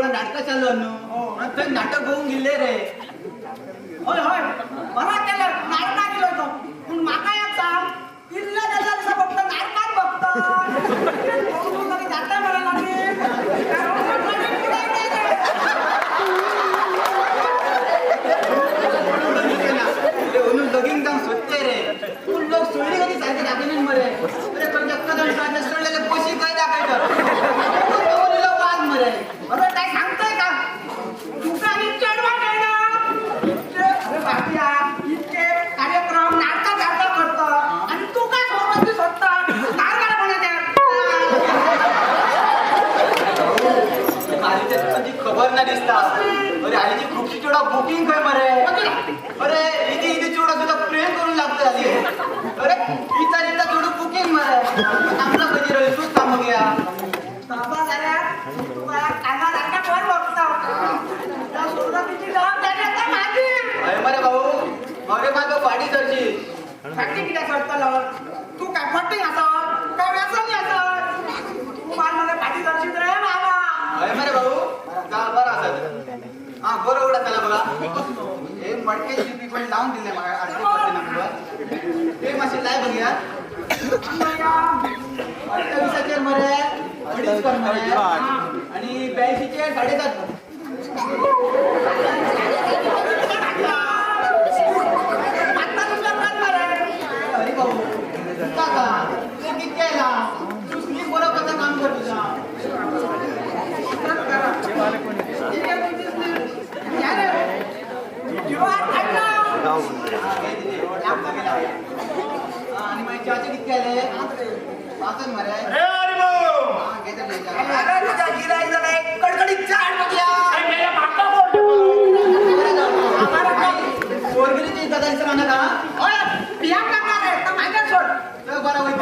देवळात नाटक चालू न्हू थंय नाटक बघून गेले रे. होय होय बरा केलं नाटकात गेलो होतो पण माका एक सांग इल्ला गेला तसा फक्त नाटकात बघतो कधी जाता मला लागली लगीन जाऊन सोदते रे पूण लोक सोयरी कधी सारखे दाखयना मरे. अरे पण जक्का जाऊन सोडलेले पयशे खंय दाखयतात वाद मरे. अरे काय सांगतोय का तुका चढवा ना अरे बापिया इतके कार्यक्रम नाटक करता करतो आणि तू काय सोबत स्वतः नारगाला म्हणायचं आलीच्या तुझी खबर ना दिसता. अरे आलीची खूपशी चोडा बुकिंग खंय मरे. अरे इथे चोडा सुद्धा प्रेम करून लागतो आली. अरे इथं चोडू बुकिंग मरे. आमचा कधी रे तूच काम घ्या बाबा झाल्या तुला काना नाटक कोण बघतो त्या सुरुवातीची जबाबदारी आता माझी. अरे मरे भाऊ अरे माझं पाडी करची फाटी किती करतलो तू काय फटिंग असत काय व्यसनी असत तू मला पाठी दर्शित रे बाबा. अरे मरे भाऊ जा बरं असत. हा बरं उडा चला बघा हे मडके शिपी पण लावून दिले मला अर्धे पडते नंबर ते मासे लाय बघूया. अठ्ठावीसाचे मरे 2.5 कर मरे आणि 82चे 7.5 अरे भाऊ काका ते किती यायला सुसली बरोबरचं काम कर तुझा. आणि माझे चाचे किती आले 5 मरे. कडकडीत चाट बघूया पोरगिरीची दादांचं म्हणा का होय बिया करणार आहे तर माझ्या सोड तर बरा होईल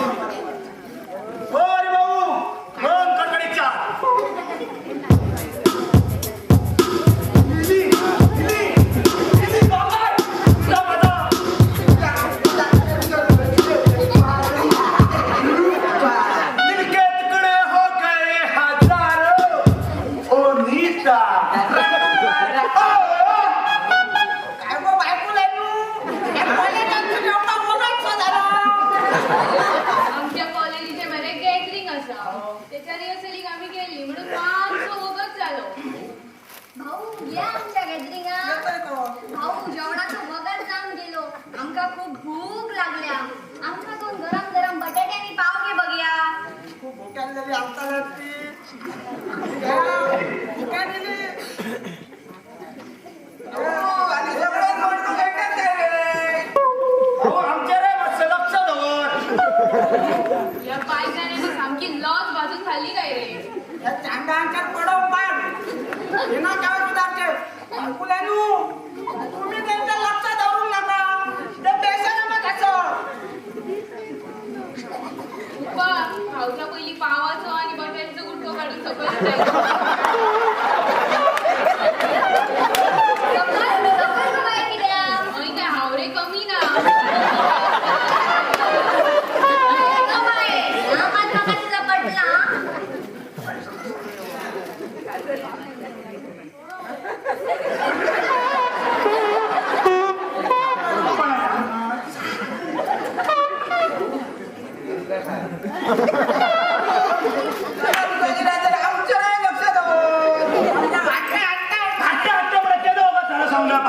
खूप भूक लागल्या आमका दोन गरम गरम बटाटे आणि पाव घे बघूया. खूप भुक्यालेली आमचा आणि सगळे नोट तू भेटत काय रे आमच्या रे मस्त लक्ष धर या पायजाने सामकी लॉस बाजून खाल्ली काय रे. या चांगांच्या पडव पाड हे ना काय सुधारचे अंकुलानू तुम्ही त्यांच्या लक्ष धरून नका ते बेसन मग असं उपा खाऊच्या पहिली पावाचं आणि बटाट्याचं गुटखं काढून सगळं आणि काय हावरे कमी ना.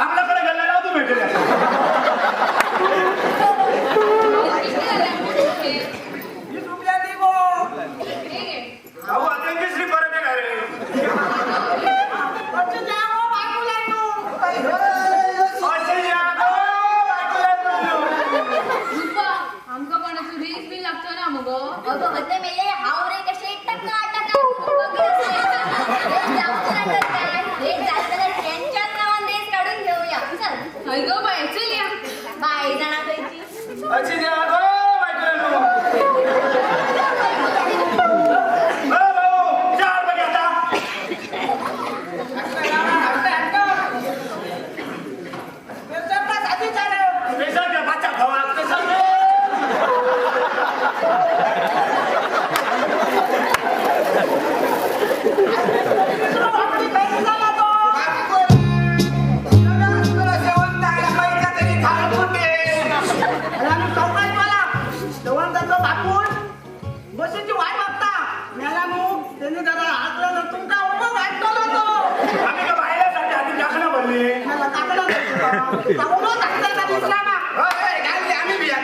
आपल्याकडे गेलेला तू भेटेल श्री परत आहे रे आमका कोणाचं रील्स बिल लागतो ना मग मेले हावरे कसे टक्का हय गो बाय चल या बाय जणा खायची अच्छी द्या गो बायकोला चार बघा आता पैसा घ्या बाचा खावा कसं उलो सांगता दिसला ना घालली आम्ही बिया